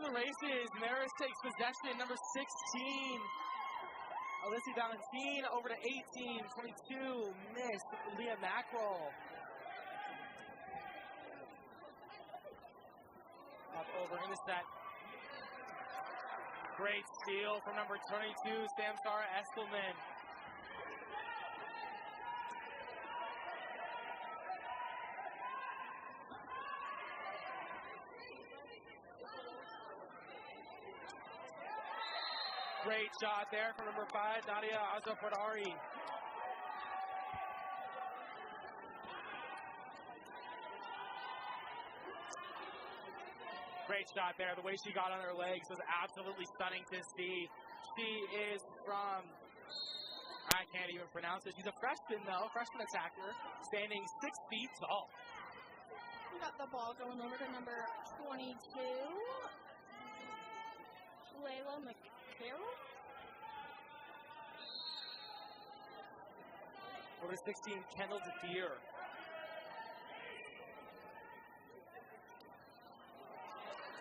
to the races. Marist takes possession. Number 16. Alyssa Valentine over to 18. 22. Missed. Leah Mackerel. Up over into set. Great steal from number 22, Samsara Eskelman. Great shot there from number 5, Nadia Azafardari. Great shot there. The way she got on her legs was absolutely stunning to see. She is from, I can't even pronounce it. She's a freshman though, freshman attacker, standing 6 feet tall. We got the ball going over to number 22, Layla McCarroll. Over to 16, Kendall DeDeer.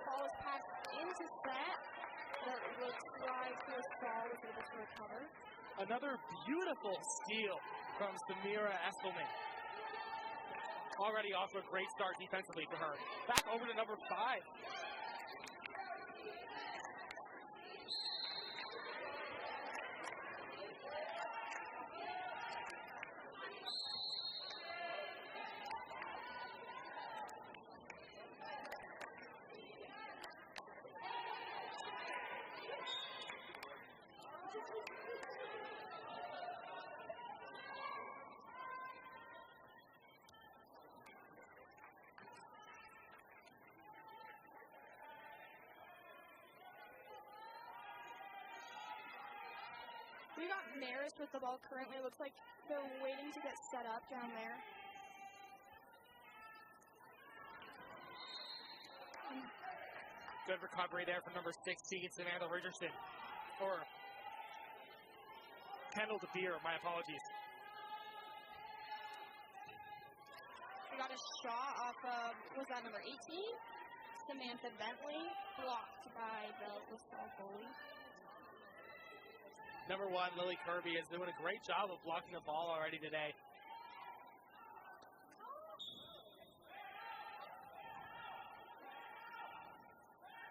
Ball is passed into set. That looks like Salle was able to recover. Another beautiful steal from Samira Eskelman. Already off to a great start defensively for her. Back over to number 5. We got Marist with the ball currently. Looks like they're waiting to get set up down there. Good recovery there from number 16, Samantha Richardson. Or Kendall DeBeer, my apologies. We got a shot off of, was that number 18? Samantha Bentley, blocked by the LaSalle goalie. Number 1, Lily Kirby, is doing a great job of blocking the ball already today.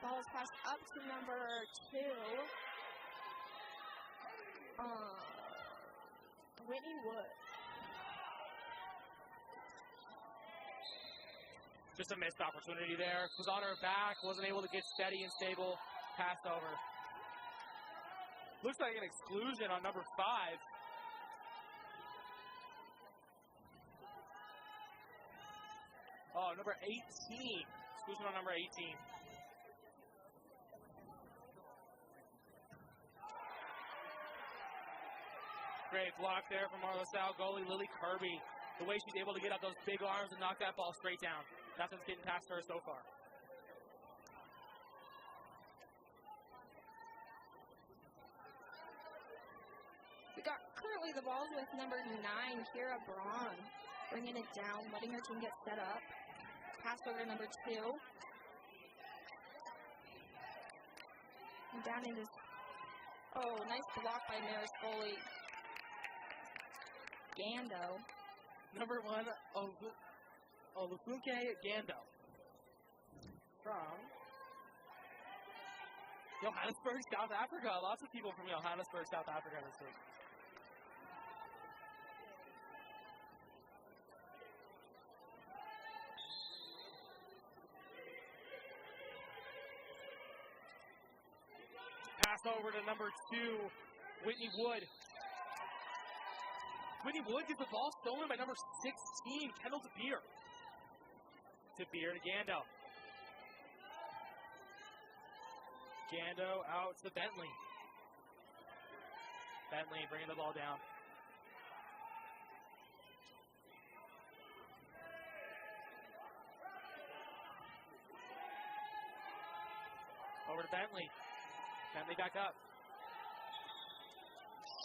Ball is passed up to number 2. Whitney Wood. Just a missed opportunity there. Was on her back, wasn't able to get steady and stable. Passed over. Looks like an exclusion on number 5. Oh, number 18. Exclusion on number 18. Great block there from our LaSalle goalie, Lily Kirby. The way she's able to get up those big arms and knock that ball straight down. That's what's getting past her so far. We got currently the ball with number 9, Kira Braun, bringing it down, letting her team get set up. Pass over to number 2. And down into, oh, nice block by Marist goalie, Gando. Number 1, Olufunke Gando. From Johannesburg, South Africa. Lots of people from Johannesburg, South Africa this week. Pass over to number 2, Whitney Wood. Whitney Wood gets the ball stolen by number 16, Kendall DeBeer. DeBeer to Gando. Gando out to Bentley. Bentley bringing the ball down. Over to Bentley. Bentley back up.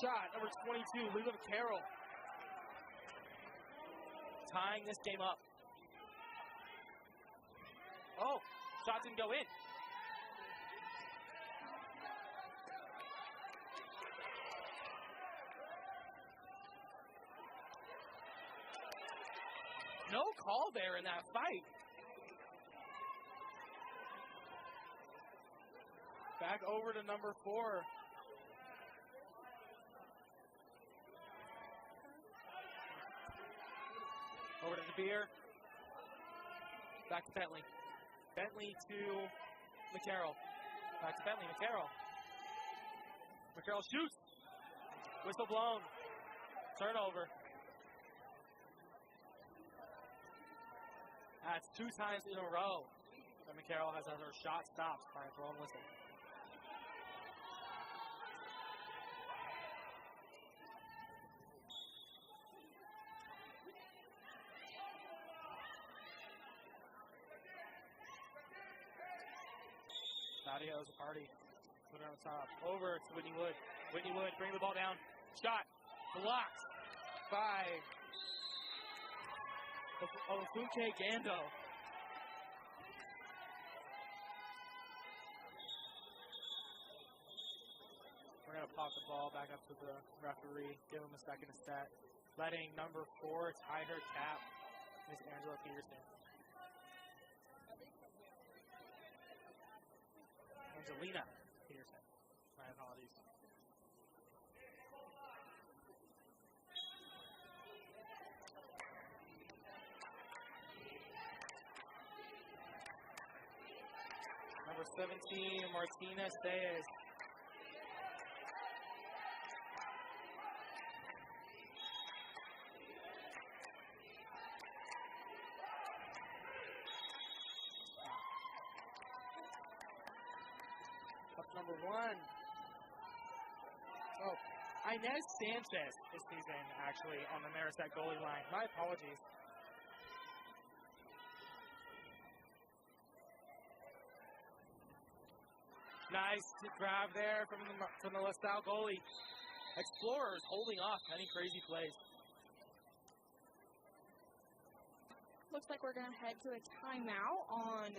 Shot, number 22, Leila Carroll. Tying this game up. Oh, shot didn't go in. No call there in that fight. Back over to number 4. Over to DeBeer. Back to Bentley. Bentley to McCarroll. Back to Bentley. McCarroll. McCarroll shoots. Whistle blown. Turnover. That's 2 times in a row that McCarroll has had her shot stopped by a thrown whistle. Nadio's a party. Put it on top. Over to Whitney Wood. Whitney Wood, bring the ball down. Shot. Blocked by Ofunke Gando. We're going to pop the ball back up to the referee. Give him a second to set. Letting number 4 tie her cap is Angela Peterson. Angelina Peterson. My apologies. Number 17, Martina Sayes. Number 1. Oh, Inez Sanchez this season, actually, on the Marist goalie line. My apologies. Nice grab there from the LaSalle goalie. Explorers holding off any crazy plays. Looks like we're going to head to a timeout on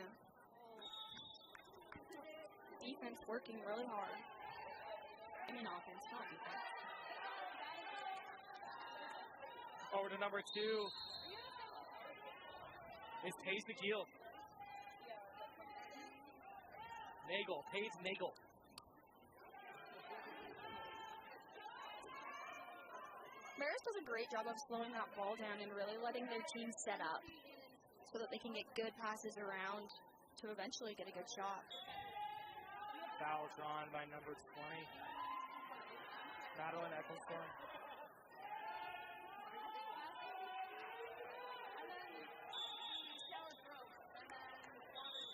defense working really hard. I mean offense, not defense. Over to number 2 is Paige McGill. Paige Nagel. Marist does a great job of slowing that ball down and really letting their team set up so that they can get good passes around to eventually get a good shot. Foul drawn by number 20. Madeline Eccleston.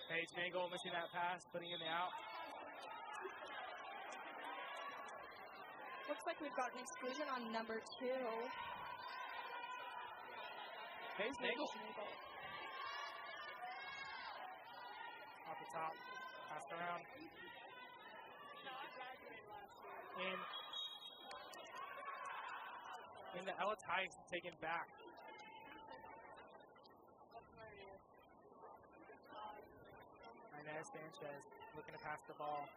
Paige Nagel missing that pass, putting in the out. Looks like we've got an exclusion on number 2. Paige Nagel. Off the top. Passed around. In the Ella Tice taken back. Inez Sanchez looking to pass the ball.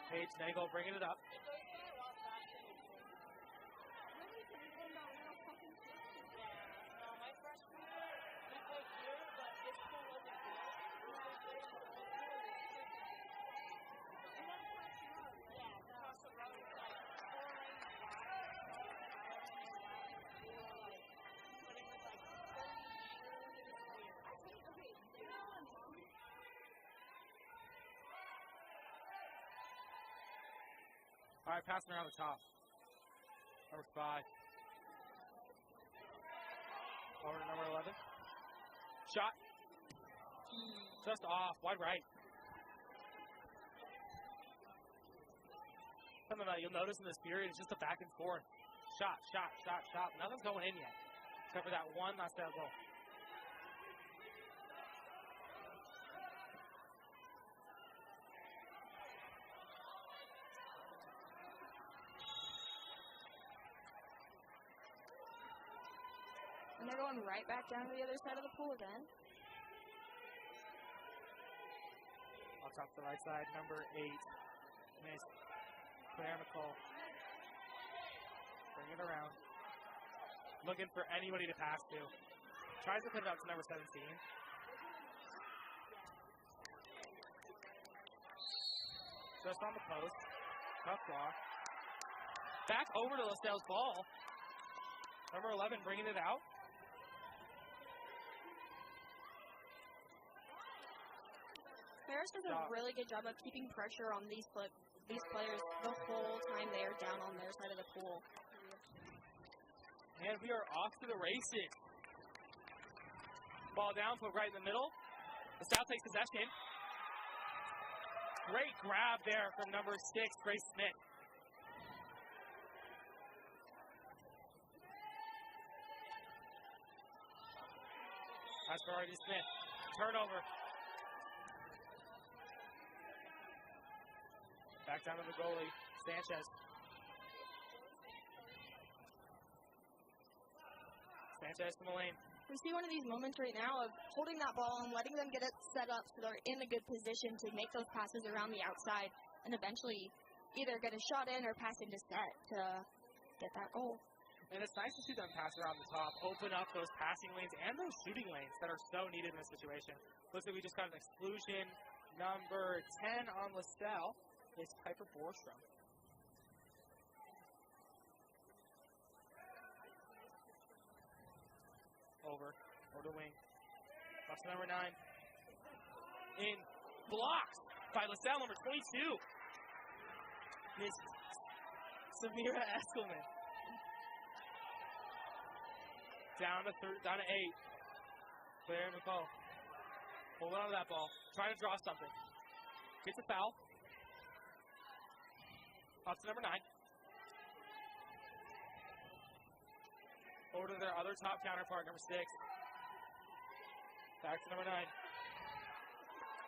Paige Nagel bringing it up. All right, passing around the top. Number 5. Over to number 11. Shot. Just off. Wide right. Something that you'll notice in this period is just a back and forth. Shot, shot, shot, shot. Nothing's going in yet. Except for that one last out goal. And they're going right back down to the other side of the pool again. Off top to the right side, number 8. Miss Claire McCall. Bring it around. looking for anybody to pass to. Tries to put it up to number 17. Just on the post. Tough block. Back over to LaSalle's ball. Number 11 bringing it out. Marist does a really good job of keeping pressure on these players the whole time they are down on their side of the pool. And we are off to the races. Ball down, put right in the middle. LaSalle takes possession. Great grab there from number 6, Grace Smith. That's for R.D. Smith. Turnover. Back down to the goalie, Sanchez. Sanchez from the lane. We see one of these moments right now of holding that ball and letting them get it set up so they're in a good position to make those passes around the outside and eventually either get a shot in or pass into set to get that goal. And it's nice to see them pass around the top, open up those passing lanes and those shooting lanes that are so needed in this situation. Looks like we just got an exclusion. Number 10 on LaSalle is Piper Borstrom. Over the wing. Up to number 9. In blocked by LaSalle, number 22. Miss Samira Eskelman. Down to 8. Claire Nicole. Hold on to that ball. Trying to draw something. Gets a foul. Up to number 9. Over to their other top counterpart, number 6. Back to number 9.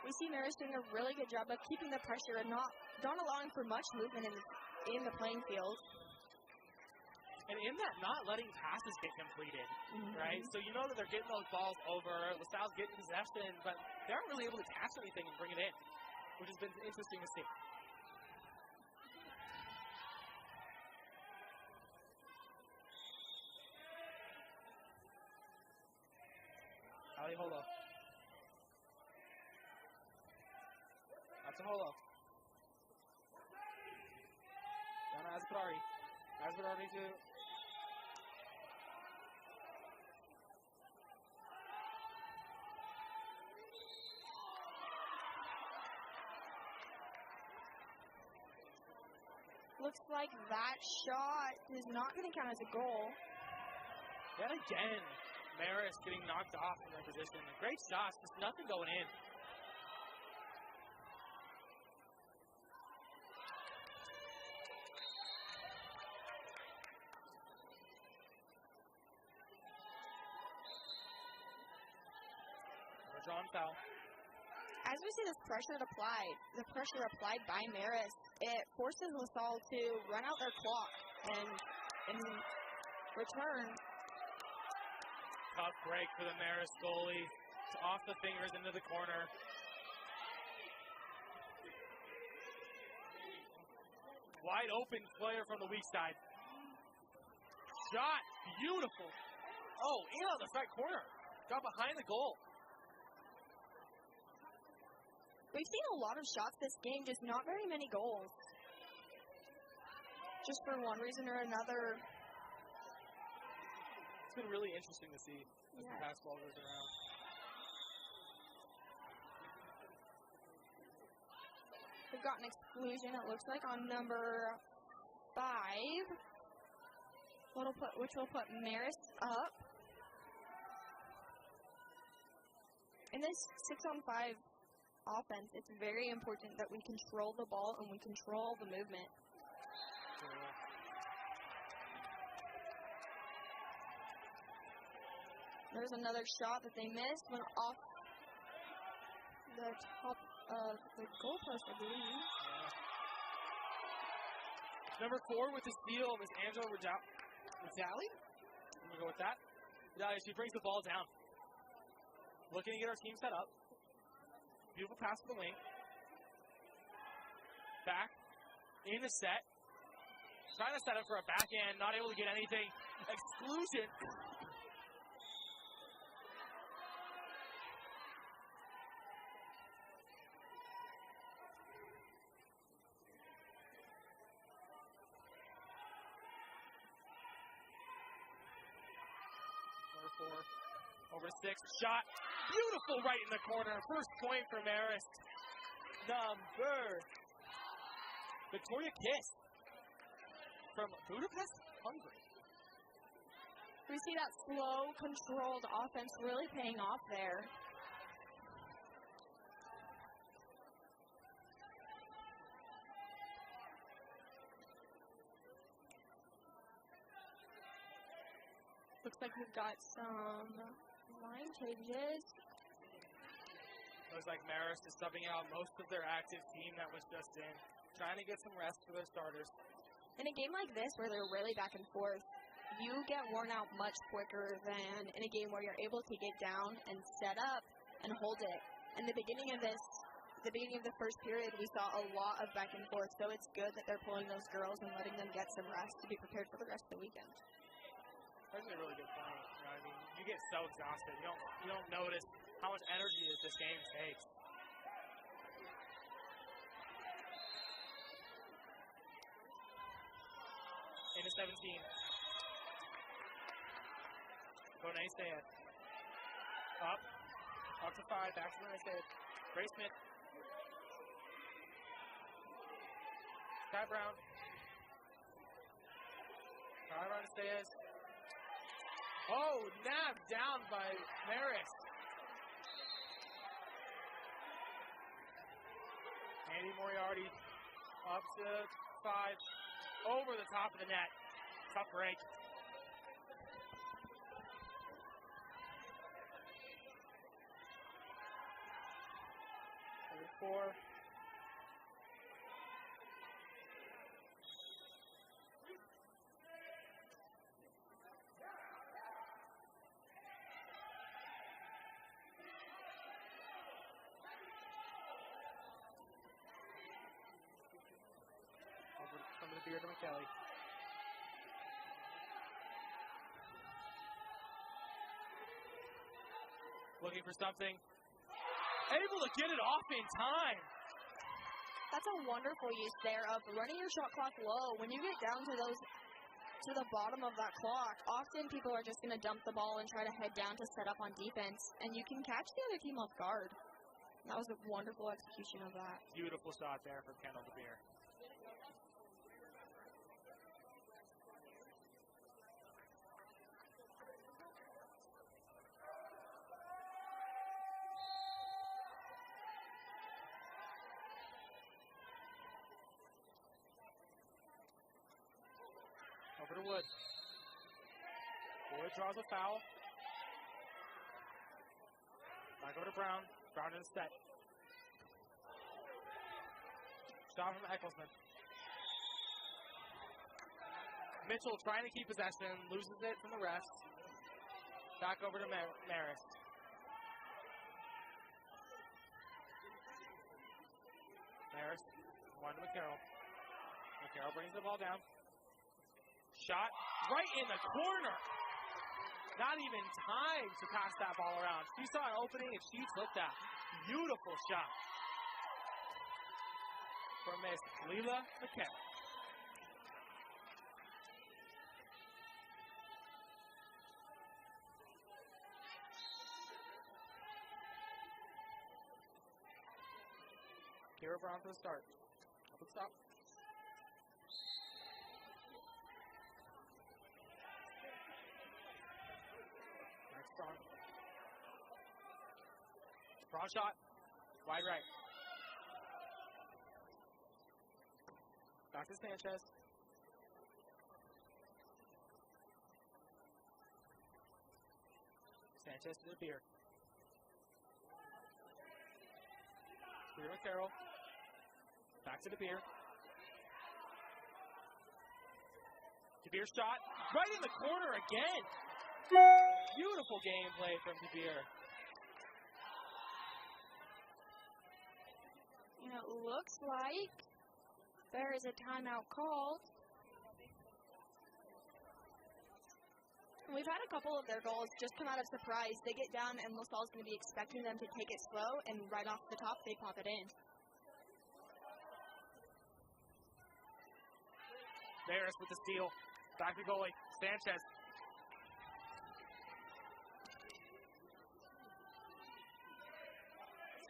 We see Marist doing a really good job of keeping the pressure and not allowing for much movement in the playing field. And in that, not letting passes get completed, right? So you know that they're getting those balls over. LaSalle's getting possession, but they aren't really able to catch anything and bring it in, which has been interesting to see. Ali Holo. That's a Holo. Down to Asbadari. Asbadari to... Looks like that shot is not going to count as a goal. Yet again, Marist getting knocked off from their position. Great shots, just nothing going in. Drawn foul. As we see this pressure applied by Marist, it forces LaSalle to run out their clock and in return. Tough break for the Marist goalie. It's off the fingers into the corner. Wide open player from the weak side. Shot, beautiful. Oh, in on the right corner. Got behind the goal. We've seen a lot of shots this game, just not very many goals. Just for one reason or another. It's been really interesting to see as the pass ball goes around. We've got an exclusion, it looks like, on number 5. Which will put Marist up. In this 6-on-5 offense, it's very important that we control the ball and we control the movement. There's another shot that they missed, went off the top of the goalpost, I believe. Number 4 with the steal is Angela Rizali. I'm going to go with that. Rizali, she brings the ball down. Looking to get our team set up. Beautiful pass to the wing. Back. In the set. trying to set up for a backhand, not able to get anything. Exclusion. Number 4. Over 6. Shot. Beautiful right in the corner. First point for Marist. Number Victoria Kiss from Budapest, Hungary. We see that slow, controlled offense really paying off there. Looks like we've got some line changes. Looks like Marist is subbing out most of their active team that was just in, trying to get some rest for their starters. In a game like this where they're really back and forth, you get worn out much quicker than in a game where you're able to get down and set up and hold it. In the beginning of the first period, we saw a lot of back and forth, so it's good that they're pulling those girls and letting them get some rest to be prepared for the rest of the weekend. That's a really good point. You know, I mean, you get so exhausted. You don't notice how much energy this game takes. Into 17. Bonet Sayed. Up to 5. Back to Bonet Sayed. Grace Smith. Sky Brown. Sky Brown Sayed. Oh, nabbed down by Marist. Andy Moriarty up to 5. Over the top of the net. Tough break. Number 4. From the beard to McKelly. Looking for something. Able to get it off in time. That's a wonderful use there of running your shot clock low. When you get down to the bottom of that clock, often people are just going to dump the ball and try to head down to set up on defense, and you can catch the other team off guard. That was a wonderful execution of that. Beautiful shot there from Kendall DeBeer. Over to Wood. Wood draws a foul. Back over to Brown. Brown in set. Shot from Ecclesman. Mitchell trying to keep possession. Loses it from the refs. Back over to Marist. Marist. One to McCarroll. McCarroll brings the ball down. Shot right in the corner. Not even time to pass that ball around. She saw an opening and she took that. Beautiful shot from Miss Leela McKenna. Kira Brown for the start. Up and stop. Broad shot, wide right. Back to Sanchez. Sanchez to the beer. Beer with Carroll. Back to the beer. DeBeer shot, right in the corner again. Beautiful gameplay from DeBeer. And it looks like there is a timeout called. we've had a couple of their goals just come out of surprise. They get down, and LaSalle's going to be expecting them to take it slow, and right off the top, they pop it in. Marist with the steal. Back to goalie. Sanchez.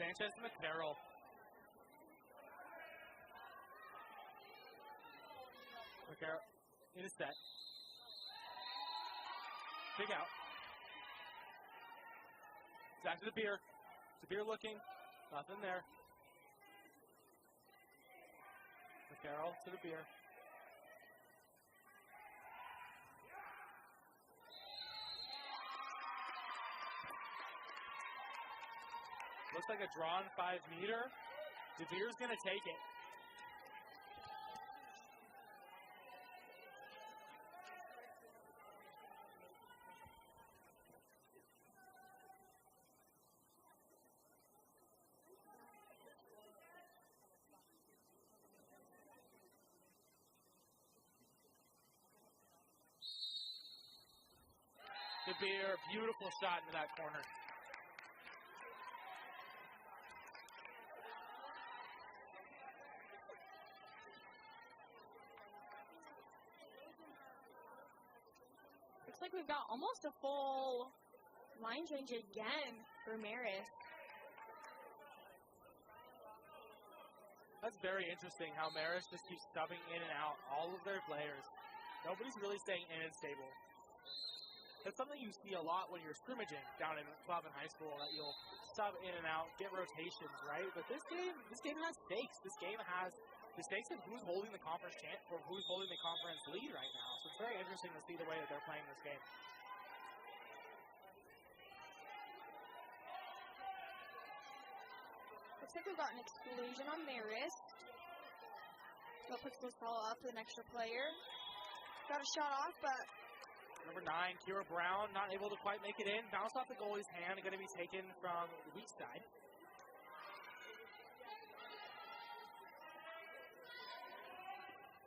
Sanchez to McCarroll. McCarroll in a set. Big out. Back to the beer. The beer looking. Nothing there. McCarroll to the beer. Looks like a drawn 5-meter. De Beer's going to take it. De Beer, beautiful shot into that corner. Looks like we've got almost a full line change again for Marist. That's very interesting how Marist just keeps subbing in and out all of their players. Nobody's really staying in and stable. That's something you see a lot when you're scrimmaging down in club and high school, that you'll sub in and out, get rotations, right? But this game has stakes. This game has the stakes of who's holding the conference champ or who's holding the conference lead right now. So it's very interesting to see the way that they're playing this game. Looks like we've got an exclusion on Marist. That puts LaSalle up with an extra player. Got a shot off, but Number 9, Kira Brown, not able to quite make it in. Bounced off the goalie's hand, going to be taken from the weak side.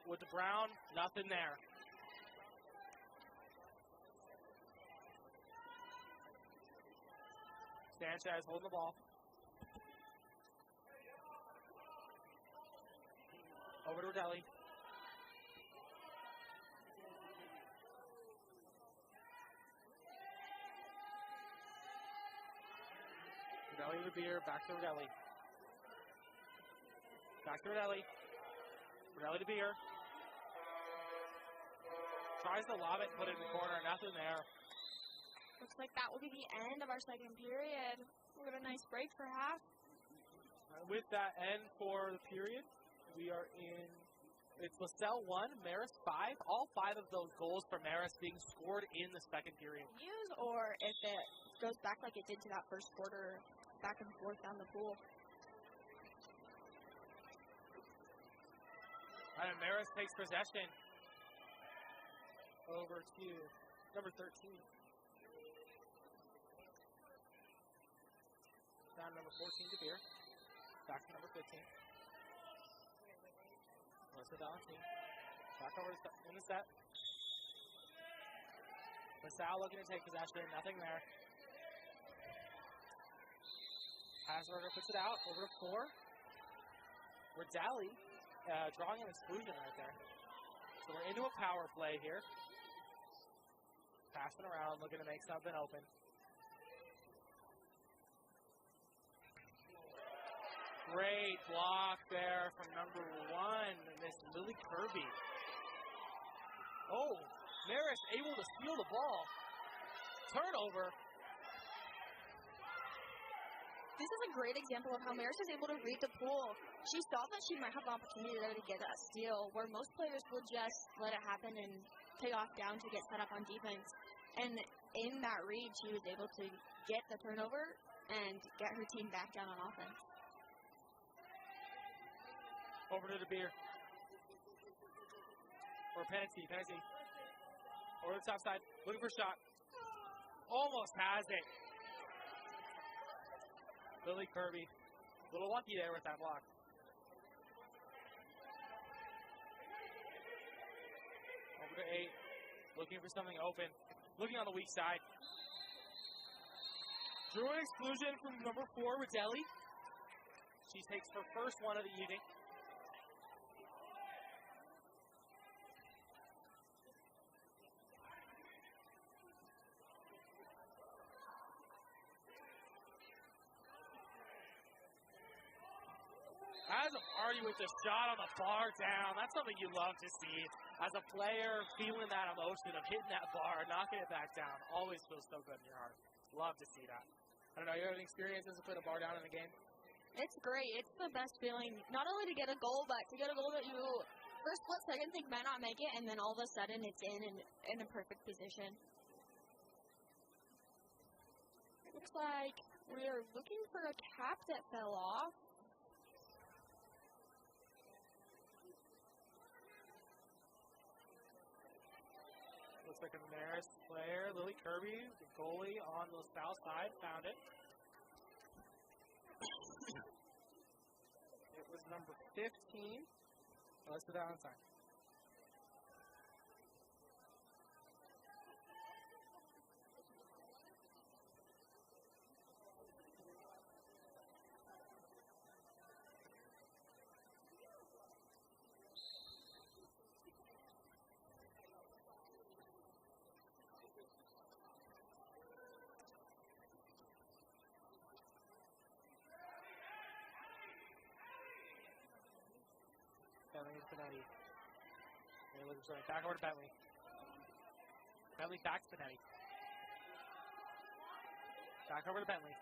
With the Brown, nothing there. Sanchez holding the ball. Over to Rodelli. Rodelli to Beer, back to Rodelli. Back to Rodelli. Rodelli to Beer. Tries to lob it, put it in the corner, nothing there. Looks like that will be the end of our second period. We'll get a nice break for half. With that end for the period, we are in, it's LaSalle 1, Marist 5. All 5 of those goals for Marist being scored in the second period. Or if it goes back like it did to that first quarter, back and forth down the pool. And Marist takes possession over to number 13. Down number 14 to Beer. Back to number 15. Melissa Valentine. Back over in the set. LaSalle looking to take possession. Nothing there. Hasberger puts it out. Over to 4. Rodelli drawing an exclusion right there. So we're into a power play here. Passing around, looking to make something open. Great block there from number 1, Miss Lily Kirby. Oh, Marist able to steal the ball. Turnover. This is a great example of how Marist is able to read the pool. She saw that she might have an opportunity there to get that steal, where most players will just let it happen and pay off down to get set up on defense. And in that read, she was able to get the turnover and get her team back down on offense. Over to the Beer. Or Penalty. Over to the top side. Looking for a shot. Almost has it. Lily Kirby. A little lucky there with that block. Over to 8. Looking for something open. looking on the weak side. Drew an exclusion from number 4, Rodelli. She takes her first one of the evening. As a party with the shot on the bar down, that's something you love to see. As a player, feeling that emotion of hitting that bar, knocking it back down, always feels so good in your heart. Love to see that. I don't know, you have any experiences to put a bar down in the game? It's great. It's the best feeling, not only to get a goal, but to get a goal that you, for a split second, think might not make it, and then all of a sudden it's in a perfect position. It looks like we are looking for a cap that fell off. Looks like a Marist player, Lily Kirby, the goalie on the south side, found it. It was number 15. Let's put that on time. Spinetti. Sorry, back over to Bentley. Bentley back to Spinetti. Back over to Bentley.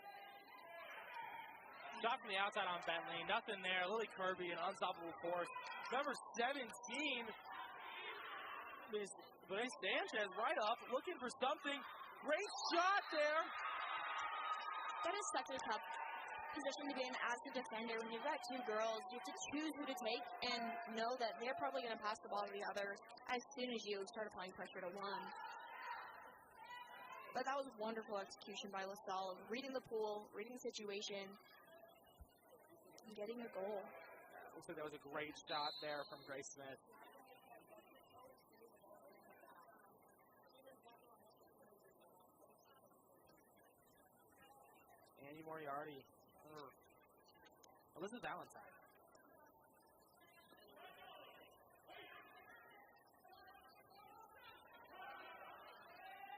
Shot from the outside on Bentley. Nothing there. Lily Kirby, an unstoppable force. Number 17, Miss Blaise Sanchez, right up, looking for something. Great shot there. That is such a tough position to be in as a defender. When you've got two girls, you have to choose who to take and know that they're probably going to pass the ball to the other as soon as you start applying pressure to one. But that was wonderful execution by Salle, reading the pool, reading the situation, and getting a goal. Looks like that was a great shot there from Grace Smith. Annie Moriarty. Elizabeth Valentine.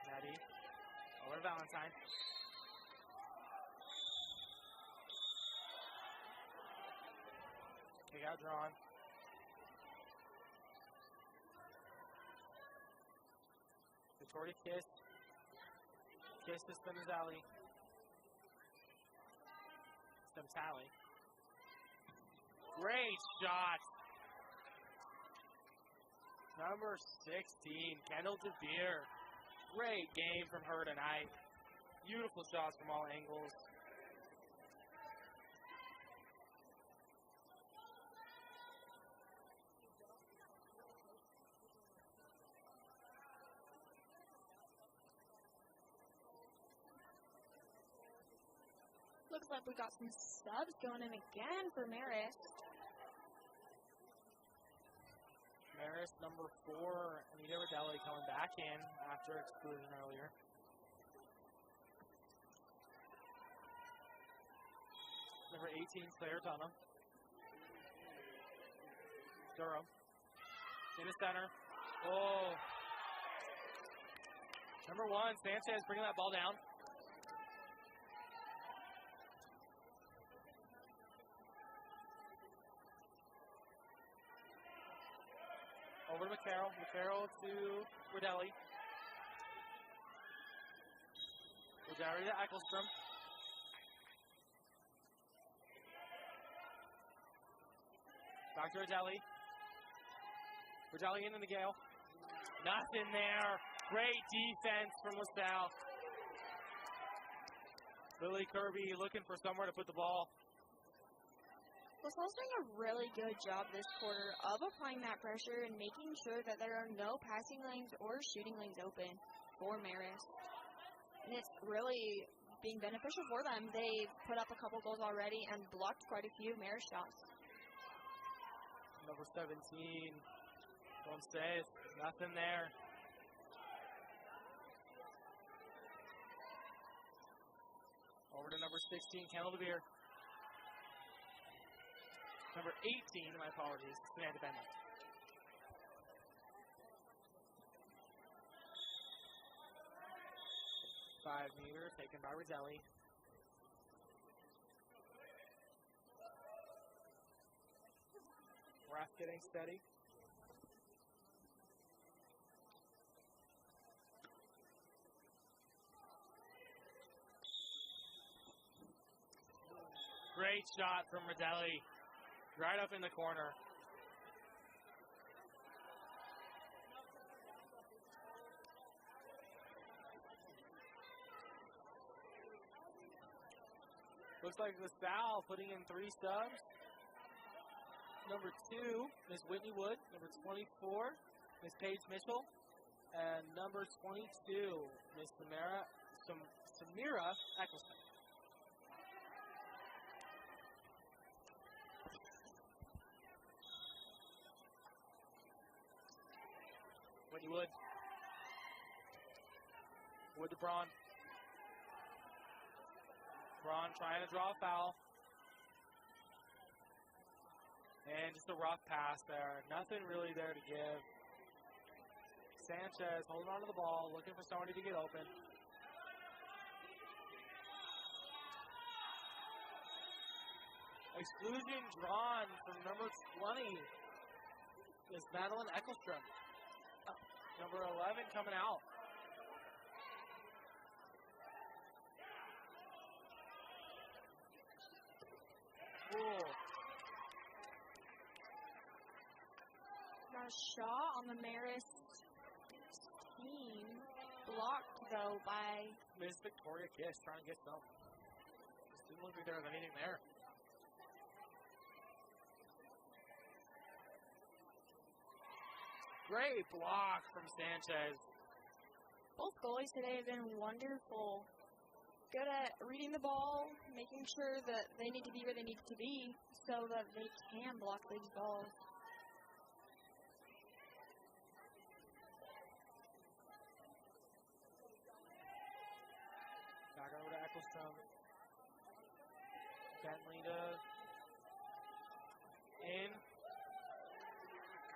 Maddie. Over to Valentine. Kick out drawn. Victoria Kiss. Kiss to Spinazzelli. Tally. Great shot. Number 16, Kendall DeBeer. Great game from her tonight. Beautiful shots from all angles. Looks like we got some subs going in again for Marist. Marist, number 4, Anita Rodelli coming back in after exclusion earlier. Number 18, Claire Dunham. Durham. In the center. Oh. Number 1, Sanchez bringing that ball down. Over to McCarroll. McCarroll to Rodelli. Rodelli to Ecclestrom. Back to Rodelli. Rodelli into the Gale. Nothing there. Great defense from LaSalle. Lily Kirby looking for somewhere to put the ball. LaSalle's doing a really good job this quarter of applying that pressure and making sure that there are no passing lanes or shooting lanes open for Marist. And it's really being beneficial for them. They've put up a couple goals already and blocked quite a few Marist shots. Number 17, don't say it. Nothing there. 16, Kendall DeVere. Number 18, my apologies, Samantha Bentley. Five-meter taken by Roselli. Ref getting steady. Great shot from Roselli. Right up in the corner. Looks like the Salle putting in 3 subs. Number 2, Miss Whitney Wood. Number 24, Miss Paige Mitchell. And number 22, Miss Samira Eccleston. Whitney Wood. Wood to Braun. Braun trying to draw a foul. And just a rough pass there. Nothing really there to give. Sanchez holding on to the ball, looking for somebody to get open. Exclusion drawn from number 20 is Madeline Ecclestrom. Number 11 coming out. Cool. Got a shot on the Marist team. Blocked, though, by Miss Victoria Kiss trying to get some. Just didn't look like there was anything there. Great block from Sanchez. both goalies today have been wonderful. Good at reading the ball, making sure that they need to be where they need to be so that they can block these balls. Back over to Ecclestone. Bentley to in.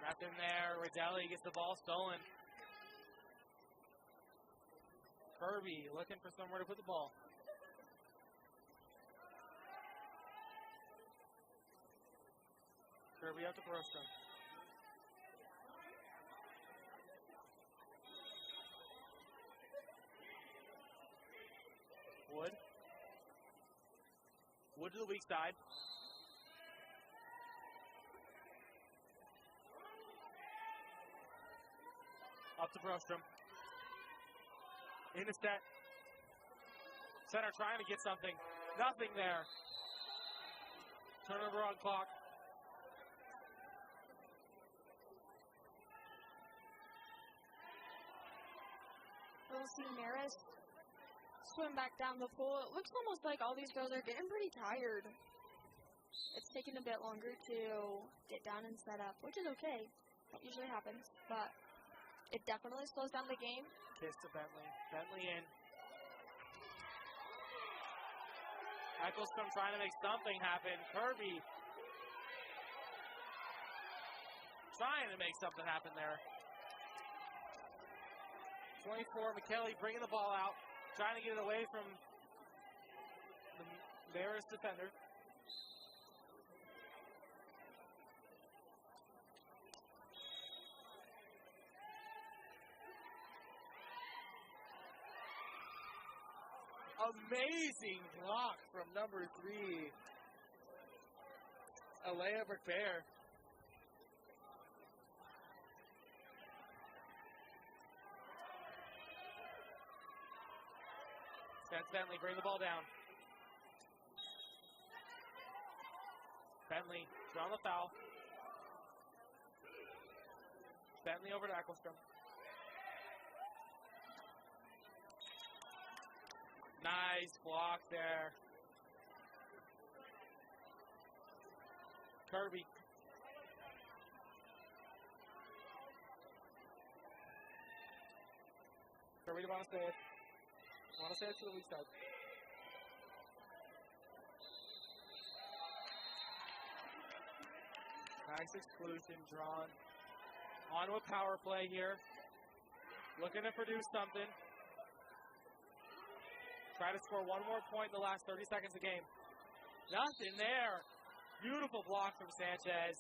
Nothing there. Roselli gets the ball stolen. Kirby looking for somewhere to put the ball. Kirby up to Brostrom. Wood. Wood to the weak side. Up to Brostrom. In the set. Center trying to get something. Nothing there. Turnover on clock. We'll see Marist swim back down the pool. It looks almost like all these girls are getting pretty tired. It's taking a bit longer to get down and set up, which is okay. That usually happens, but it definitely slows down the game. Kiss to Bentley. Bentley in. Ecclestone trying to make something happen. Kirby trying to make something happen there. 24, McKelly bringing the ball out. Trying to get it away from the Marist defender. Amazing block from number 3, Alea Bear. Spence Bentley bring the ball down. Bentley drawing the foul. Bentley over to Ecclestone. Nice block there. Kirby. Kirby to Bonasea. Bonasea to the weak side. Nice exclusion drawn. Onto a power play here. Looking to produce something. Try to score one more point in the last 30 seconds of the game. Nothing there. Beautiful block from Sanchez.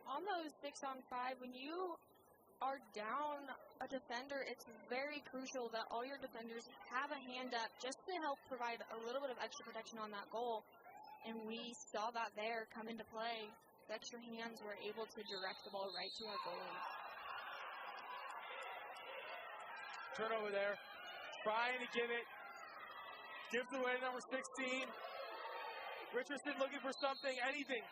On those 6-on-5, when you are down a defender, it's very crucial that all your defenders have a hand up just to help provide a little bit of extra protection on that goal. And we saw that there come into play. The extra hands were able to direct the ball right to our goalie. Turnover there. Trying to give it. Gives it away to number 16. Richardson looking for something, anything.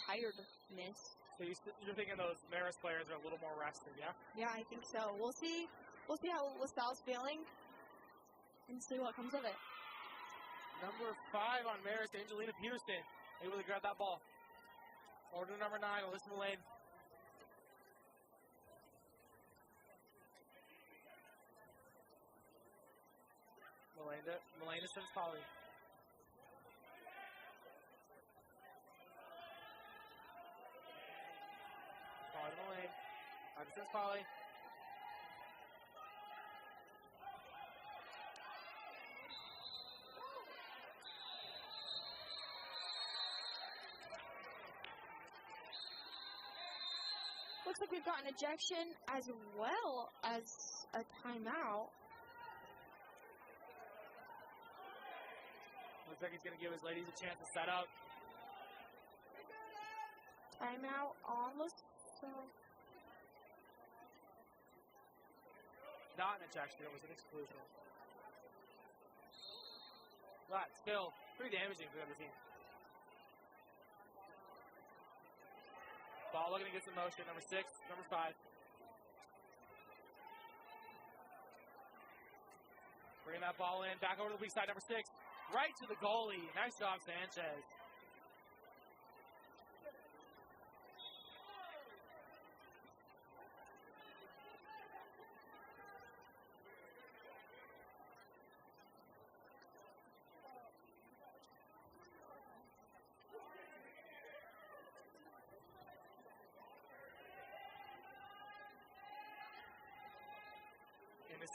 Tiredness. So you're thinking those Marist players are a little more rested, yeah? Yeah, I think so. We'll see how LaSalle's feeling and see what comes of it. Number 5 on Marist, Angelina Peterson, able to grab that ball. Over to number 9, Alyssa Mullane. Mullane sends Polly. Polly to Mullane. Sends Polly. Looks like we've got an ejection as well as a timeout. Looks like he's going to give his ladies a chance to set up. Timeout almost. Not an ejection, it was an exclusion. But still, pretty damaging for the other team. Ball looking to get some motion. Number 6, number 5. Bringing that ball in. Back over to the weak side. Number 6. Right to the goalie. Nice job, Sanchez.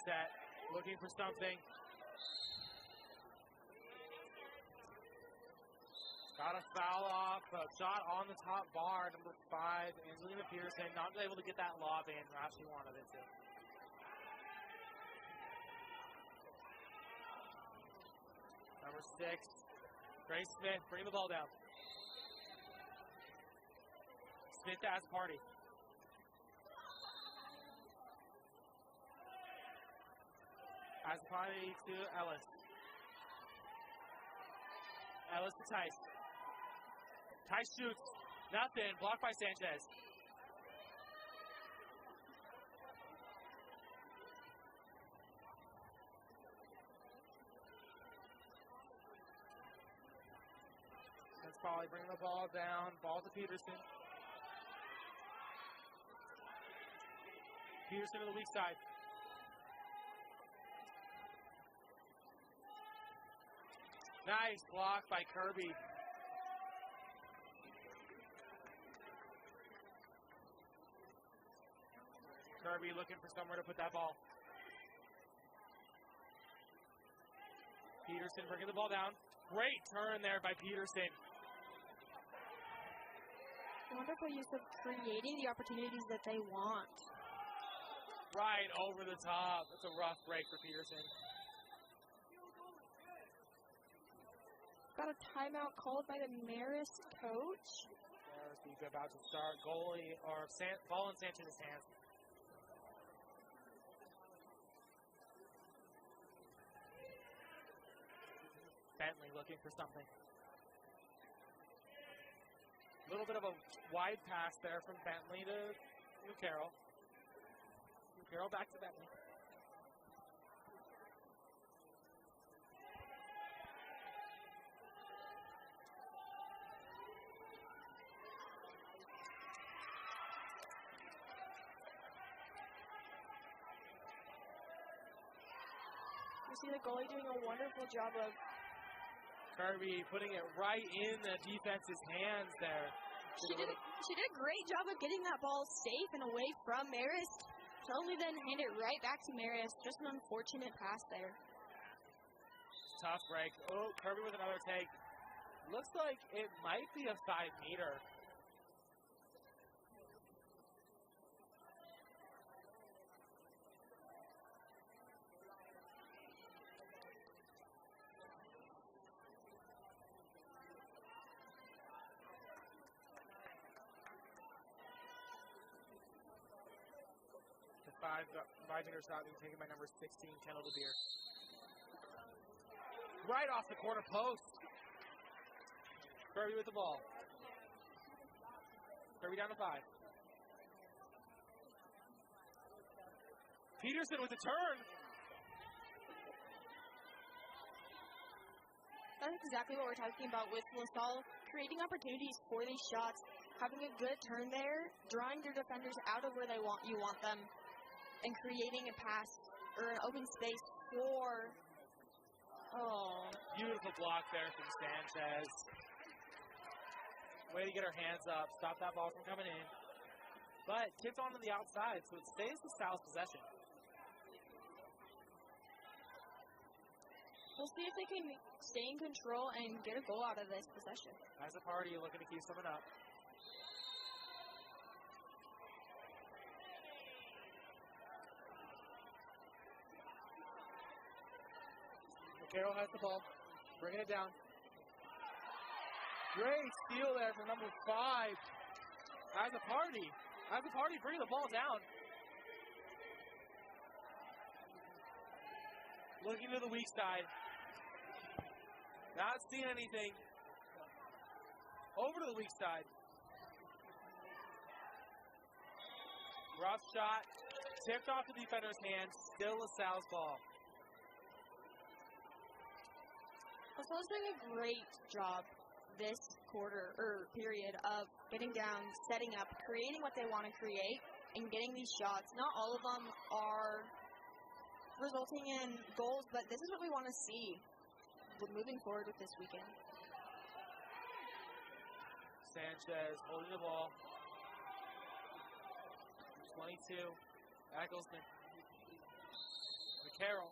Set, looking for something. Got a foul off, a shot on the top bar, number 5, Angelina Peterson, not able to get that lob in as she wanted it to. Number 6, Grace Smith, bring the ball down. Smith has a party. As a party to Ellis. Ellis to Tice. Tice shoots. Nothing. Blocked by Sanchez. That's Polly bringing the ball down. Ball to Peterson. Peterson to the weak side. Nice block by Kirby. Kirby looking for somewhere to put that ball. Peterson bringing the ball down. Great turn there by Peterson. Wonderful use of creating the opportunities that they want. Right over the top. That's a rough break for Peterson. Got a timeout called by the Marist coach. Marist is about to start. Goalie or ball in Sanchez's hands. Bentley looking for something. A little bit of a wide pass there from Bentley to Carroll. Carroll back to Bentley. see the goalie doing a wonderful job of Kirby putting it right in the defense's hands there. She did a great job of getting that ball safe and away from Marist, to only then hand it right back to Marist. Just an unfortunate pass there. Tough break. Oh, Kirby with another take. Looks like it might be a 5-meter. Five-meter shot being taken by number 16, Kendall DeBeer. Right off the corner post. Kirby with the ball. Kirby down to 5. Peterson with the turn. That's exactly what we're talking about with LaSalle, creating opportunities for these shots, having a good turn there, drawing their defenders out of where you want them, and creating a pass or an open space for. Beautiful block there from Sanchez. Way to get her hands up, stop that ball from coming in. But kids on to the outside, so it stays the Sal's possession. We'll see if they can stay in control and get a goal out of this possession. As a party, looking to keep something up. Carroll has the ball, bringing it down. Great steal there from number 5. As a party, bringing the ball down. Looking to the weak side. Not seeing anything. Over to the weak side. Rough shot. Tipped off the defender's hand. Still a Sal's ball. LaSalle's doing a great job this period of getting down, setting up, creating what they want to create, and getting these shots. Not all of them are resulting in goals, but this is what we want to see moving forward with this weekend. Sanchez holding the ball. 22. Eccleston. McCarroll.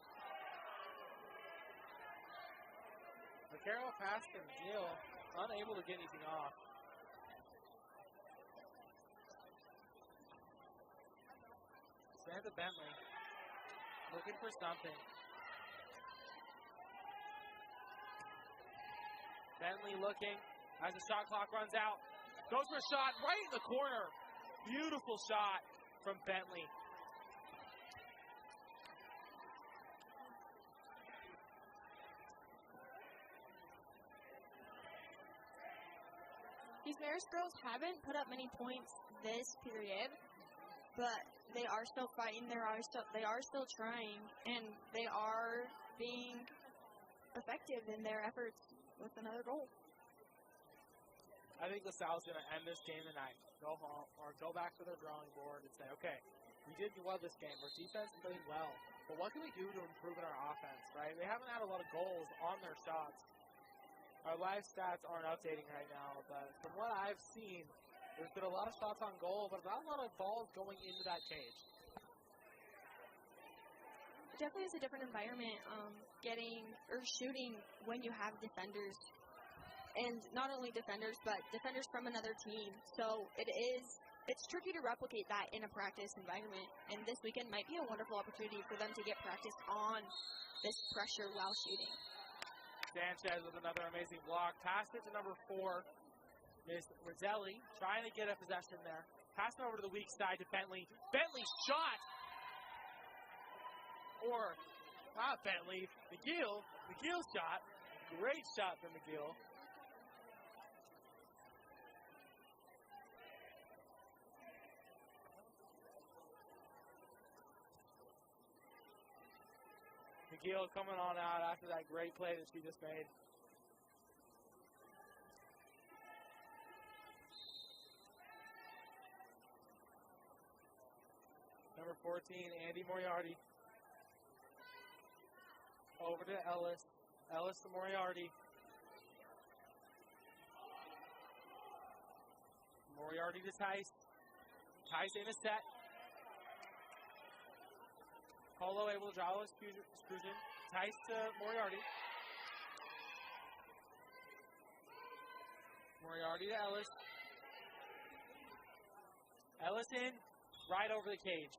McCarroll passed to McGill, unable to get anything off. Samantha Bentley looking for something. Bentley looking as the shot clock runs out. Goes for a shot right in the corner. Beautiful shot from Bentley. These Marist girls haven't put up many points this period, but they are still fighting. They are still trying, and they are being effective in their efforts with another goal. I think LaSalle's going to end this game tonight. Go home or go back to their drawing board and say, okay, we did well this game. Our defense played well, but what can we do to improve in our offense, right? They haven't had a lot of goals on their shots. Our live stats aren't updating right now, but from what I've seen, there's been a lot of shots on goal, but not a lot of balls going into that cage. It definitely is a different environment shooting when you have defenders. And not only defenders, but defenders from another team. So it's tricky to replicate that in a practice environment. And this weekend might be a wonderful opportunity for them to get practice on this pressure while shooting. Sanchez with another amazing block. Passed it to number 4, Miss Rizzelli, trying to get a possession there. Passing over to the weak side to Bentley. Bentley's shot! Or, not Bentley, McGill's shot. Great shot from McGill. McGill coming on out after that great play that she just made. Number 14, Andy Moriarty. Over to Ellis. Ellis to Moriarty. Moriarty to Tice. Tice in a set. Polo able to draw exclusion. Tice to Moriarty. Moriarty to Ellis. Ellis in, right over the cage.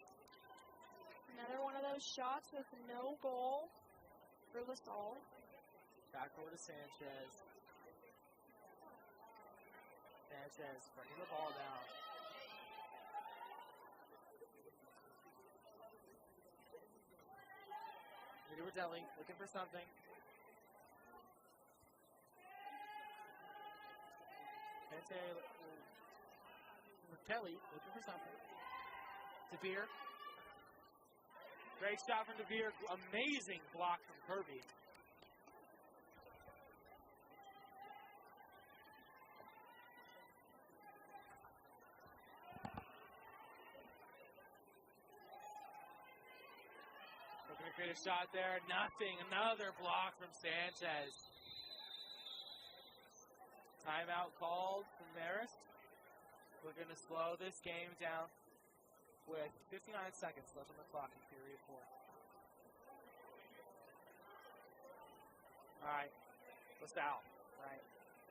Another one of those shots with no goal for LaSalle. Back over to Sanchez. Sanchez bringing the ball down. Ritelli looking for something. Kelly looking for something. DeVere. Great shot from DeVere. Amazing block from Kirby. Looking to create a shot there. Nothing. Another block from Sanchez. Timeout called from Marist. We're going to slow this game down with 59 seconds left on the clock in period 4. All right, LaSalle, right?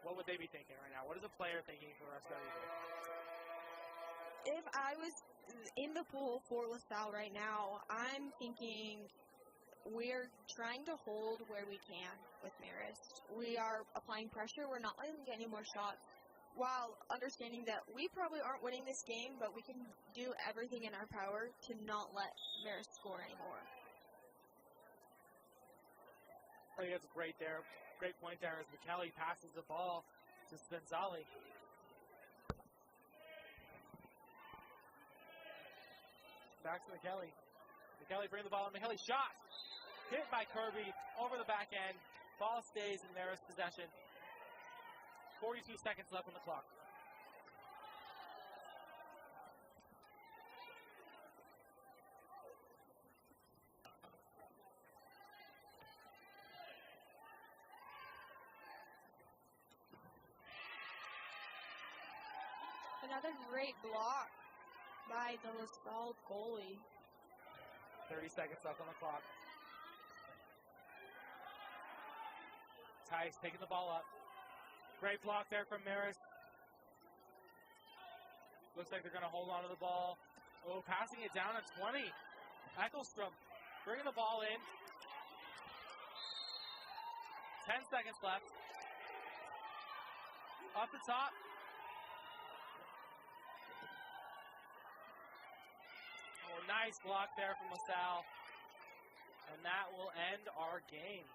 What would they be thinking right now? What is a player thinking for the rest of the game? If I was in the pool for LaSalle right now, I'm thinking we're trying to hold where we can with Marist. We are applying pressure. We're not letting them get any more shots, while understanding that we probably aren't winning this game, but we can do everything in our power to not let Marist score anymore. I think that's great there. Great point there as McKelly passes the ball to Salle. Back to McKelly. McKelly bring the ball, and McKelly shot. Hit by Kirby over the back end. Ball stays in Marist possession. 42 seconds left on the clock. Another great block by the LaSalle goalie. 30 seconds left on the clock. Tice taking the ball up. Great block there from Marist. Looks like they're going to hold on to the ball. Oh, passing it down at 20. Ecclestrom bringing the ball in. 10 seconds left. Up the top. Oh, nice block there from LaSalle. And that will end our game.